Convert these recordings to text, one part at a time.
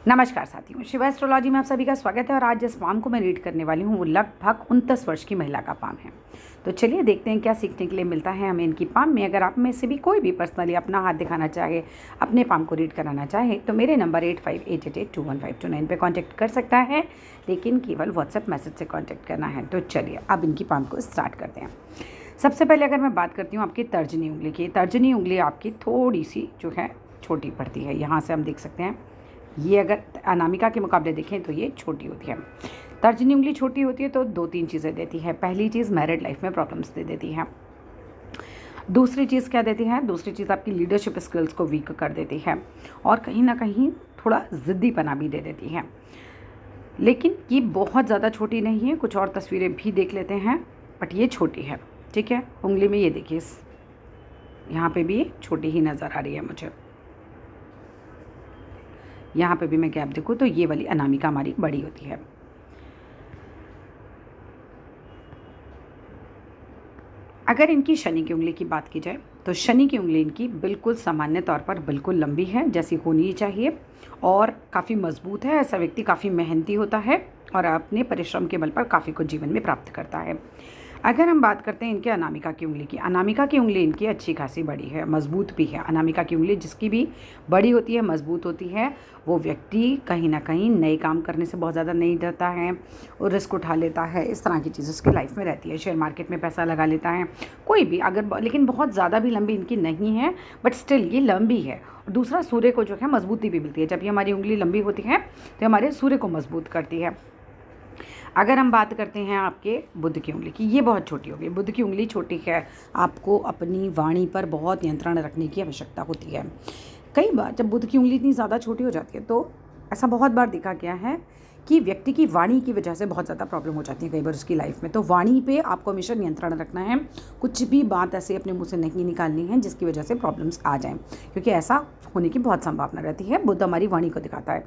नमस्कार साथियों, शिवा एस्ट्रोलॉजी में आप सभी का स्वागत है। और आज जिस पाम को मैं रीड करने वाली हूँ वो लगभग 29 वर्ष की महिला का पाम है। तो चलिए देखते हैं क्या सीखने के लिए मिलता है हमें इनकी पाम में। अगर आप में से भी कोई भी पर्सनली अपना हाथ दिखाना चाहे, अपने पाम को रीड कराना चाहे, तो मेरे नंबर 8588815229 पे कांटेक्ट कर सकता है, लेकिन केवल व्हाट्सएप मैसेज से कांटेक्ट करना है। तो चलिए अब इनकी पाम को स्टार्ट करते हैं। सबसे पहले अगर मैं बात करती हूँ आपकी तर्जनी उंगली की, तर्जनी उंगली आपकी थोड़ी सी जो है छोटी पड़ती है। यहाँ से हम देख सकते हैं, ये अगर अनामिका के मुकाबले देखें तो ये छोटी होती है। तर्जनी उंगली छोटी होती है तो 2-3 चीज़ें देती है। पहली चीज़, मैरिड लाइफ में प्रॉब्लम्स दे देती है। दूसरी चीज़ क्या देती है? दूसरी चीज़ आपकी लीडरशिप स्किल्स को वीक कर देती है और कहीं ना कहीं थोड़ा ज़िद्दीपना भी दे देती है। लेकिन ये बहुत ज़्यादा छोटी नहीं है। कुछ और तस्वीरें भी देख लेते हैं, बट ये छोटी है। ठीक है, उंगली में ये देखिए, यहाँ पे भी छोटी ही नज़र आ रही है मुझे। यहाँ पे भी मैं गैप देखूँ तो ये वाली अनामिका हमारी बड़ी होती है। अगर इनकी शनि की उंगली की बात की जाए तो शनि की उंगली इनकी बिल्कुल सामान्य तौर पर बिल्कुल लंबी है, जैसी होनी ही चाहिए, और काफ़ी मजबूत है। ऐसा व्यक्ति काफ़ी मेहनती होता है और अपने परिश्रम के बल पर काफ़ी कुछ जीवन में प्राप्त करता है। अगर हम बात करते हैं इनके अनामिका की उंगली की, अनामिका की उंगली इनकी अच्छी खासी बड़ी है, मजबूत भी है। अनामिका की उंगली जिसकी भी बड़ी होती है, मजबूत होती है, वो व्यक्ति कहीं ना कहीं नए काम करने से बहुत ज़्यादा नहीं डरता है और रिस्क उठा लेता है। इस तरह की चीज़ उसकी लाइफ में रहती है। शेयर मार्केट में पैसा लगा लेता है कोई भी, अगर लेकिन बहुत ज़्यादा भी लंबी इनकी नहीं है, बट स्टिल ये लंबी है। और दूसरा, सूर्य को जो है मजबूती भी मिलती है। जब ये हमारी उंगली लंबी होती है तो हमारे सूर्य को मजबूत करती है। अगर हम बात करते हैं आपके बुध की उंगली की, ये बहुत छोटी होगी। बुध की उंगली छोटी है, आपको अपनी वाणी पर बहुत नियंत्रण रखने की आवश्यकता होती है। कई बार जब बुध की उंगली इतनी ज़्यादा छोटी हो जाती है तो ऐसा बहुत बार देखा गया है कि व्यक्ति की वाणी की वजह से बहुत ज़्यादा प्रॉब्लम हो जाती है कई बार उसकी लाइफ में। तो वाणी पे आपको हमेशा नियंत्रण रखना है। कुछ भी बात ऐसे अपने मुंह से नहीं निकालनी है जिसकी वजह से प्रॉब्लम्स आ जाएं, क्योंकि ऐसा होने की बहुत संभावना रहती है। बुध हमारी वाणी को दिखाता है।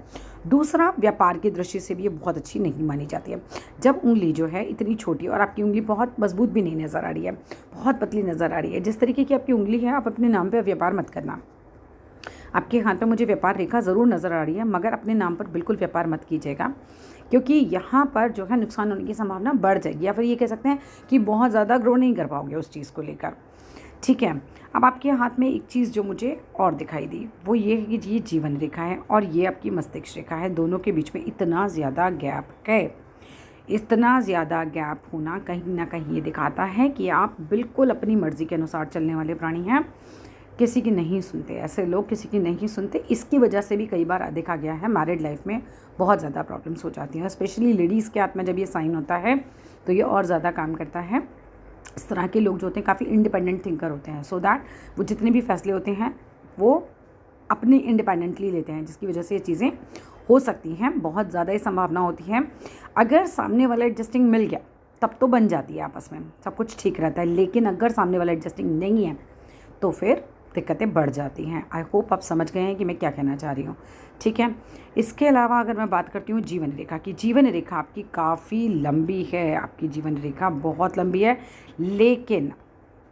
दूसरा, व्यापार की दृष्टि से भी ये बहुत अच्छी नहीं मानी जाती है। जब उंगली जो है इतनी छोटी और आपकी उंगली बहुत मजबूत भी नहीं नज़र आ रही है, बहुत पतली नज़र आ रही है, जिस तरीके की आपकी उंगली है, आप अपने नाम पर व्यापार मत करना। आपके हाथ पे मुझे व्यापार रेखा ज़रूर नज़र आ रही है, मगर अपने नाम पर बिल्कुल व्यापार मत कीजिएगा, क्योंकि यहाँ पर जो है नुकसान होने की संभावना बढ़ जाएगी, या फिर ये कह सकते हैं कि बहुत ज़्यादा ग्रो नहीं कर पाओगे उस चीज़ को लेकर। ठीक है, अब आपके हाथ में एक चीज़ जो मुझे और दिखाई दी वो ये है कि ये जीवन रेखा है और ये आपकी मस्तिष्क रेखा है। दोनों के बीच में इतना ज़्यादा गैप है। इतना ज़्यादा गैप होना कहीं ना कहीं ये दिखाता है कि आप बिल्कुल अपनी मर्ज़ी के अनुसार चलने वाले प्राणी हैं। किसी की नहीं सुनते, ऐसे लोग किसी की नहीं सुनते। इसकी वजह से भी कई बार देखा गया है मैरिड लाइफ में बहुत ज़्यादा प्रॉब्लम्स हो जाती हैं। स्पेशली लेडीज़ के हाथ में जब ये साइन होता है तो ये और ज़्यादा काम करता है। इस तरह के लोग जो होते हैं काफ़ी इंडिपेंडेंट थिंकर होते हैं, सो दैट वो जितने भी फैसले होते हैं वो अपने इंडिपेंडेंटली लेते हैं, जिसकी वजह से ये चीज़ें हो सकती हैं। बहुत ज़्यादा ही संभावना होती है। अगर सामने वाला एडजस्टिंग मिल गया तब तो बन जाती है, आपस में सब कुछ ठीक रहता है। लेकिन अगर सामने वाला एडजस्टिंग नहीं है तो फिर दिक्कतें बढ़ जाती हैं। आई होप आप समझ गए हैं कि मैं क्या कहना चाह रही हूँ। ठीक है, इसके अलावा अगर मैं बात करती हूँ जीवन रेखा की, जीवन रेखा आपकी काफ़ी लंबी है। आपकी जीवन रेखा बहुत लंबी है, लेकिन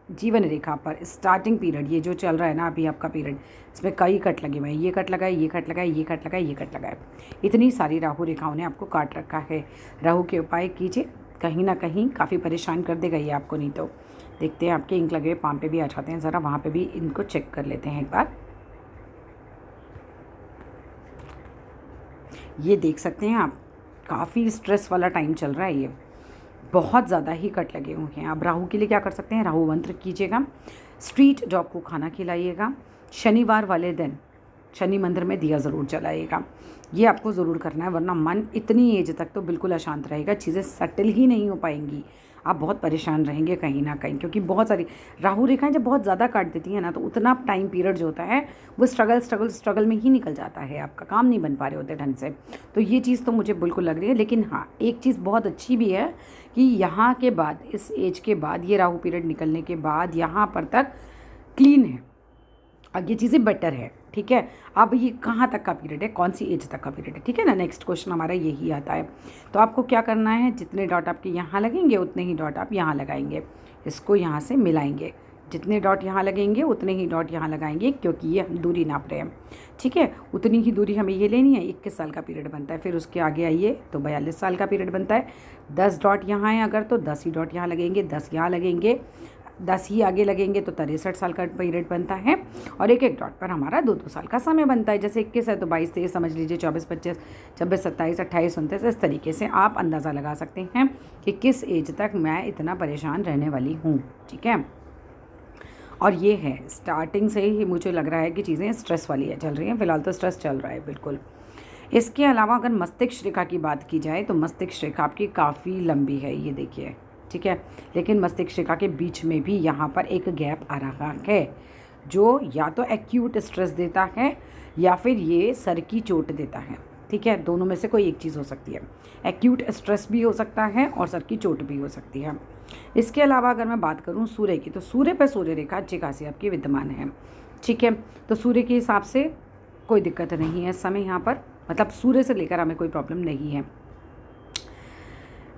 जीवन रेखा पर स्टार्टिंग पीरियड ये जो चल रहा है ना अभी आपका पीरियड, इसमें कई कट लगे हुए हैं। ये कट लगा है, ये कट लगा है, ये कट लगा है, ये कट लगा है। इतनी सारी राहु रेखाओं ने आपको काट रखा है। राहु के उपाय कीजिए, कहीं ना कहीं काफ़ी परेशान कर देगा ये आपको। नहीं तो देखते हैं आपके इंक लगे हुए पाम पे भी आ जाते हैं, ज़रा वहाँ पे भी इनको चेक कर लेते हैं एक बार। ये देख सकते हैं आप, काफ़ी स्ट्रेस वाला टाइम चल रहा है। ये बहुत ज़्यादा ही कट लगे हुए हैं। आप राहु के लिए क्या कर सकते हैं, राहु मंत्र कीजिएगा, स्ट्रीट डॉग को खाना खिलाइएगा, शनिवार वाले दिन शनि मंदिर में दिया ज़रूर जलाइएगा। ये आपको ज़रूर करना है, वरना मन इतनी एज तक तो बिल्कुल अशांत रहेगा, चीज़ें सेटल ही नहीं हो पाएंगी। आप बहुत परेशान रहेंगे कहीं ना कहीं, क्योंकि बहुत सारी राहु रेखाएं जब बहुत ज़्यादा काट देती हैं ना तो उतना टाइम पीरियड जो होता है वो स्ट्रगल में ही निकल जाता है। आपका काम नहीं बन पा रहे होते ढंग से। तो ये चीज़ तो मुझे बिल्कुल लग रही है। लेकिन हाँ, एक चीज़ बहुत अच्छी भी है कि यहाँ के बाद, इस एज के बाद, ये राहु पीरियड निकलने के बाद यहाँ पर तक क्लीन है। अब ये चीज़ें बेटर है। ठीक है, अब ये कहाँ तक का पीरियड है, कौन सी एज तक का पीरियड है, ठीक है ना। नेक्स्ट क्वेश्चन हमारा यही आता है। तो आपको क्या करना है, जितने डॉट आपके यहाँ लगेंगे उतने ही डॉट आप यहाँ लगाएंगे, इसको यहाँ से मिलाएंगे। जितने डॉट यहाँ लगेंगे उतने ही डॉट यहाँ लगाएंगे, क्योंकि ये हम दूरी नाप रहे हैं। ठीक है, उतनी ही दूरी हमें ये लेनी है। 21 साल का पीरियड बनता है। फिर उसके आगे आइए तो 42 साल का पीरियड बनता है। 10 डॉट यहाँ है अगर, तो 10 ही डॉट यहाँ लगेंगे, 10 यहाँ लगेंगे, 10 ही आगे लगेंगे, तो 63 साल का पीरियड बनता है। और एक एक डॉट पर हमारा 2-2 साल का समय बनता है। जैसे 21 है तो 22, 23 समझ लीजिए, 24, 25, 26, 27, 28, 29। इस तरीके से आप अंदाज़ा लगा सकते हैं कि किस एज तक मैं इतना परेशान रहने वाली हूँ। ठीक है, और ये है स्टार्टिंग से ही मुझे लग रहा है कि चीज़ें स्ट्रेस वाली है चल रही हैं। फ़िलहाल तो स्ट्रेस चल रहा है बिल्कुल। इसके अलावा अगर मस्तिष्क रेखा की बात की जाए तो मस्तिष्क रेखा आपकी काफ़ी लंबी है, ये देखिए। ठीक है, लेकिन मस्तिष्क रेखा के बीच में भी यहाँ पर एक गैप आ रहा है, जो या तो एक्यूट स्ट्रेस देता है या फिर ये सर की चोट देता है। ठीक है, दोनों में से कोई एक चीज़ हो सकती है। एक्यूट स्ट्रेस भी हो सकता है और सर की चोट भी हो सकती है। इसके अलावा अगर मैं बात करूँ सूर्य की, तो सूर्य पर सूर्य रेखा अच्छी खासी आपकी विद्यमान है। ठीक है, तो सूर्य के हिसाब से कोई दिक्कत नहीं है इस समय यहाँ पर, मतलब सूर्य से लेकर हमें कोई प्रॉब्लम नहीं है।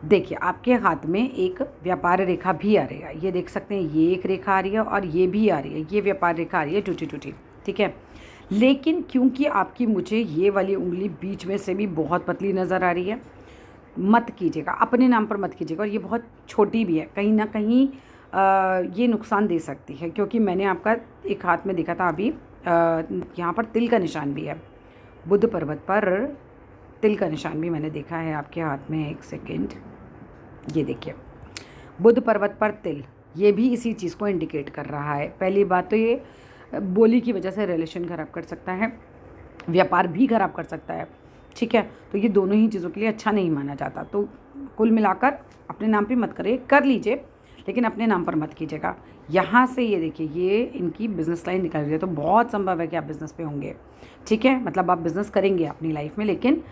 देखिए, आपके हाथ में एक व्यापार रेखा भी आ रही है, ये देख सकते हैं। ये एक रेखा आ रही है और ये भी आ रही है, ये व्यापार रेखा आ रही है टूटी टूटी। ठीक है, लेकिन क्योंकि आपकी मुझे ये वाली उंगली बीच में से भी बहुत पतली नज़र आ रही है, मत कीजिएगा, अपने नाम पर मत कीजिएगा। और ये बहुत छोटी भी है, कहीं ना कहीं ये नुकसान दे सकती है, क्योंकि मैंने आपका एक हाथ में देखा था अभी, यहाँ पर तिल का निशान भी है। बुध पर्वत पर तिल का निशान भी मैंने देखा है आपके हाथ में। एक सेकेंड, ये देखिए, बुध पर्वत पर तिल, ये भी इसी चीज़ को इंडिकेट कर रहा है। पहली बात तो ये बोली की वजह से रिलेशन ख़राब कर सकता है, व्यापार भी ख़राब कर सकता है। ठीक है, तो ये दोनों ही चीज़ों के लिए अच्छा नहीं माना जाता। तो कुल मिलाकर अपने नाम पे मत करिए, कर लीजिए लेकिन अपने नाम पर मत कीजिएगा। यहाँ से ये देखिए, ये इनकी बिज़नेस लाइन निकल रही है, तो बहुत संभव है कि आप बिज़नेस पे होंगे। ठीक है, मतलब आप बिज़नेस करेंगे अपनी लाइफ में, लेकिन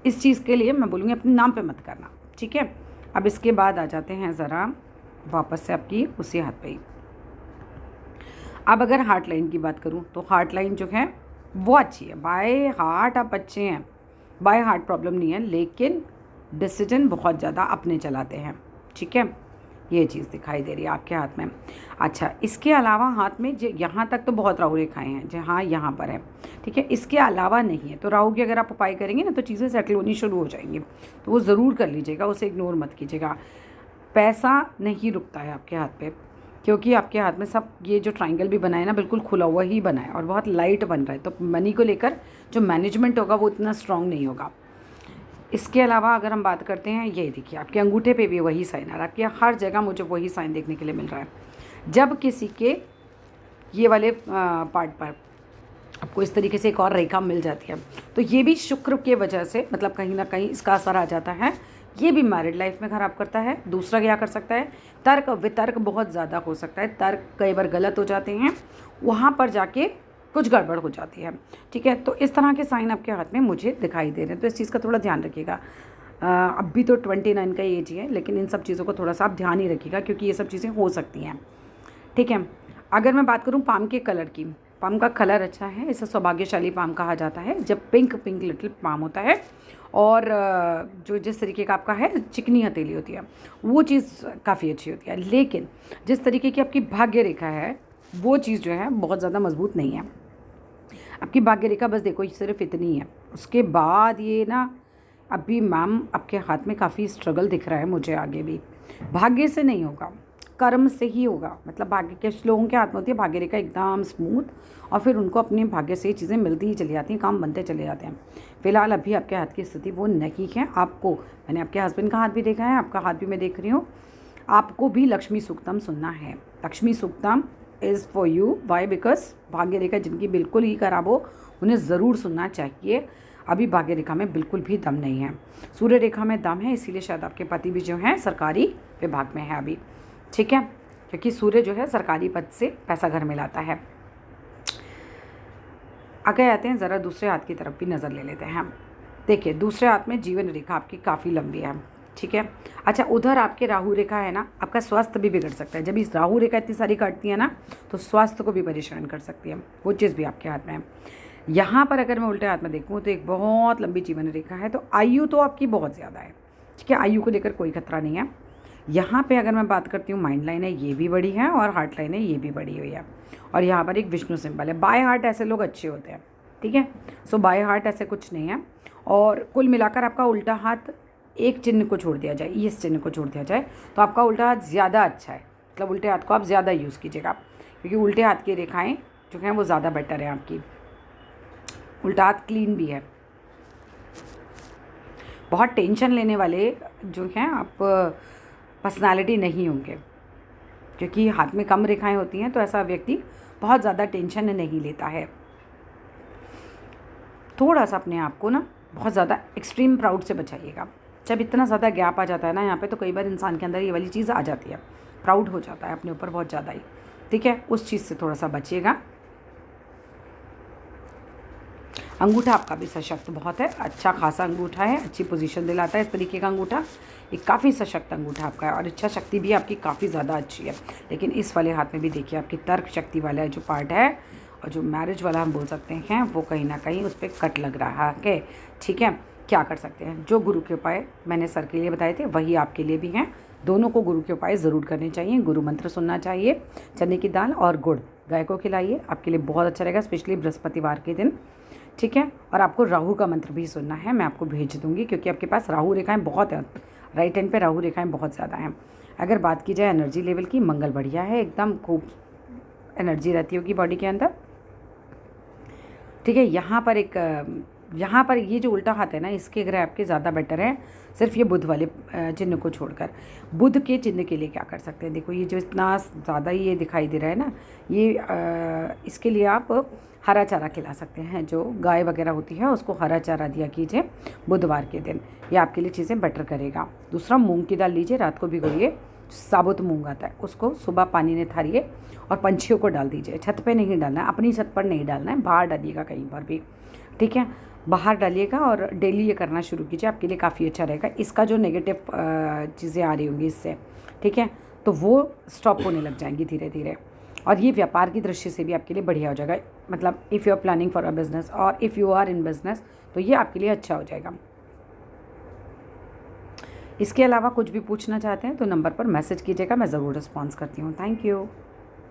इस चीज़ के लिए मैं बोलूँगी अपने नाम पे मत करना। ठीक है, अब इसके बाद आ जाते हैं ज़रा वापस से आपकी उसी हाथ पे ही। अब अगर हार्ट लाइन की बात करूँ तो हार्ट लाइन जो है वो अच्छी है। बाय हार्ट आप अच्छे हैं, बाय हार्ट प्रॉब्लम नहीं है, लेकिन डिसीजन बहुत ज़्यादा अपने चलाते हैं। ठीक है, ये चीज़ दिखाई दे रही है आपके हाथ में। अच्छा, इसके अलावा हाथ में जो यहाँ तक तो बहुत राहु रेखाएँ हैं, जहाँ यहाँ पर है। ठीक है, इसके अलावा नहीं है। तो राहु की अगर आप उपाय करेंगे ना तो चीज़ें सेटल होनी शुरू हो जाएंगी, तो वो ज़रूर कर लीजिएगा, उसे इग्नोर मत कीजिएगा। पैसा नहीं रुकता है आपके हाथ पे, क्योंकि आपके हाथ में सब ये जो ट्रायंगल भी बना है ना, बिल्कुल खुला हुआ ही बना है और बहुत लाइट बन रहा है। तो मनी को लेकर जो मैनेजमेंट होगा वो इतना स्ट्रॉन्ग नहीं होगा। इसके अलावा अगर हम बात करते हैं, ये देखिए आपके अंगूठे पे भी वही साइन आ रहा है, आपके हर जगह मुझे वही साइन देखने के लिए मिल रहा है। जब किसी के ये वाले पार्ट पर आपको इस तरीके से एक और रेखा मिल जाती है, तो ये भी शुक्र के वजह से, मतलब कहीं ना कहीं इसका असर आ जाता है। ये भी मैरिड लाइफ में ख़राब करता है। दूसरा क्या कर सकता है, तर्क वितर्क बहुत ज़्यादा हो सकता है, तर्क कई बार गलत हो जाते हैं, वहाँ पर जाके कुछ गड़बड़ हो जाती है। ठीक है, तो इस तरह के साइन आपके हाथ में मुझे दिखाई दे रहे हैं, तो इस चीज़ का थोड़ा ध्यान रखिएगा। अब भी तो 29 का एज ही है, लेकिन इन सब चीज़ों को थोड़ा सा आप ध्यान ही रखिएगा, क्योंकि ये सब चीज़ें हो सकती हैं। ठीक है, अगर मैं बात करूँ पाम के कलर की, पाम का कलर अच्छा है, इसे सौभाग्यशाली पाम कहा जाता है जब पिंक पिंक लिटिल पाम होता है। और जो जिस तरीके का आपका है चिकनी हथेली होती है, वो चीज़ काफ़ी अच्छी होती है। लेकिन जिस तरीके की आपकी भाग्य रेखा है वो चीज़ जो है बहुत ज़्यादा मजबूत नहीं है। आपकी भाग्य रेखा बस देखो सिर्फ इतनी है, उसके बाद ये ना अभी मैम आपके हाथ में काफ़ी स्ट्रगल दिख रहा है मुझे। आगे भी भाग्य से नहीं होगा, कर्म से ही होगा। मतलब भाग्य के लोगों के हाथ में होती है भाग्य रेखा एकदम स्मूथ, और फिर उनको अपने भाग्य से चीज़ें मिलती ही चली जाती हैं, काम बनते चले जाते हैं। फिलहाल अभी आपके हाथ की स्थिति वो नहीं है। आपको, मैंने आपके हस्बैंड का हाथ भी देखा है, आपका हाथ भी मैं देख रही हूँ, आपको भी लक्ष्मी सूक्तम सुनना है। Lakshmi Suktam is for you, why because भाग्य रेखा जिनकी बिल्कुल ही खराब हो उन्हें ज़रूर सुनना चाहिए। अभी भाग्य रेखा में बिल्कुल भी दम नहीं है, सूर्य रेखा में दम है, इसीलिए शायद आपके पति भी जो हैं सरकारी विभाग में है अभी। ठीक है, क्योंकि सूर्य जो है सरकारी पद से पैसा घर में लाता है। आगे आते हैं, ज़रा दूसरे हाथ की तरफ भी नज़र ले लेते हैं। देखिए, दूसरे हाथ में जीवन रेखा आपकी काफ़ी लंबी है। ठीक है, अच्छा, उधर आपके राहु रेखा है ना, आपका स्वास्थ्य भी बिगड़ सकता है। जब इस राहु रेखा इतनी सारी काटती है ना, तो स्वास्थ्य को भी परेशान कर सकती है, वो चीज़ भी आपके हाथ में है। यहाँ पर अगर मैं उल्टे हाथ में देखूँ तो एक बहुत लंबी जीवन रेखा है, तो आयु तो आपकी बहुत ज़्यादा है। ठीक है, आयु को लेकर कोई खतरा नहीं है, यहाँ पे अगर मैं बात करती हूँ, माइंड लाइन है ये भी बड़ी है और हार्ट लाइन है ये भी बड़ी हुई है, और यहाँ पर एक विष्णु सिंबल है। बाय हार्ट ऐसे लोग अच्छे होते हैं, ठीक है। सो बाय हार्ट ऐसे कुछ नहीं है। और कुल मिलाकर आपका उल्टा हाथ एक चिन्ह को छोड़ दिया जाए, इस चिन्ह को छोड़ दिया जाए, तो आपका उल्टा हाथ ज़्यादा अच्छा है। मतलब उल्टे हाथ को आप ज़्यादा यूज़ कीजिएगा, क्योंकि उल्टे हाथ की रेखाएं जो हैं वो ज़्यादा बेटर है आपकी। उल्टा हाथ क्लीन भी है। बहुत टेंशन लेने वाले जो हैं आप पर्सनालिटी नहीं होंगे, क्योंकि हाथ में कम रेखाएं होती हैं, तो ऐसा व्यक्ति बहुत ज़्यादा टेंशन नहीं लेता है। थोड़ा सा अपने आप को ना बहुत ज़्यादा एक्सट्रीम प्राउड से बचाइएगा। जब इतना ज़्यादा गैप आ जाता है ना यहाँ पे, तो कई बार इंसान के अंदर ये वाली चीज़ आ जाती है, प्राउड हो जाता है अपने ऊपर बहुत ज़्यादा ही, ठीक है। उस चीज़ से थोड़ा सा बचिएगा। अंगूठा आपका भी सशक्त बहुत है, अच्छा खासा अंगूठा है, अच्छी पोजीशन दिलाता है इस तरीके का अंगूठा। एक काफ़ी सशक्त अंगूठा आपका है, और इच्छा शक्ति भी आपकी काफ़ी ज़्यादा अच्छी है। लेकिन इस वाले हाथ में भी देखिए आपकी तर्क शक्ति वाला जो पार्ट है, और जो मैरिज वाला हम बोल सकते हैं, वो कहीं ना कहीं उस पर कट लग रहा है, ठीक है। क्या कर सकते हैं, जो गुरु के उपाय मैंने सर के लिए बताए थे वही आपके लिए भी हैं। दोनों को गुरु के उपाय ज़रूर करने चाहिए, गुरु मंत्र सुनना चाहिए, चने की दाल और गुड़ गाय को खिलाइए, आपके लिए बहुत अच्छा रहेगा, स्पेशली बृहस्पतिवार के दिन, ठीक है। और आपको राहु का मंत्र भी सुनना है, मैं आपको भेज दूंगी, क्योंकि आपके पास राहु रेखाएं बहुत हैं, राइट हैंड पे राहु रेखाएं बहुत ज़्यादा हैं। अगर बात की जाए एनर्जी लेवल की, मंगल बढ़िया है, एकदम खूब एनर्जी रहती होगी बॉडी के अंदर, ठीक है। यहाँ पर ये जो उल्टा हाथ है ना, इसके ग्रह आपके ज़्यादा बेटर है, सिर्फ ये बुध वाले चिन्ह को छोड़कर। बुध के चिन्ह के लिए क्या कर सकते हैं, देखो ये जो इतना ज़्यादा ये दिखाई दे रहा है ना, ये इसके लिए आप हरा चारा खिला सकते हैं। जो गाय वगैरह होती है उसको हरा चारा दिया कीजिए बुधवार के दिन, ये आपके लिए चीज़ें बेटर करेगा। दूसरा, मूंग की दाल लीजिए, रात को भिगोइए, साबुत मूंग आता है, उसको सुबह पानी में थारिए और पंछियों को डाल दीजिए। छत पे नहीं डालना है, अपनी छत पर नहीं डालना है, बाहर डालिएगा कहीं पर भी, ठीक है। बाहर डालिएगा और डेली ये करना शुरू कीजिए, आपके लिए काफ़ी अच्छा रहेगा। इसका जो नेगेटिव चीज़ें आ रही होंगी इससे, ठीक है, तो वो स्टॉप होने लग जाएंगी धीरे धीरे। और ये व्यापार की दृष्टि से भी आपके लिए बढ़िया हो जाएगा। मतलब if you are planning for a business और if you are in business, तो ये आपके लिए अच्छा हो जाएगा। इसके अलावा कुछ भी पूछना चाहते हैं तो नंबर पर मैसेज कीजिएगा, मैं ज़रूर रिस्पॉन्स करती हूँ। Thank you.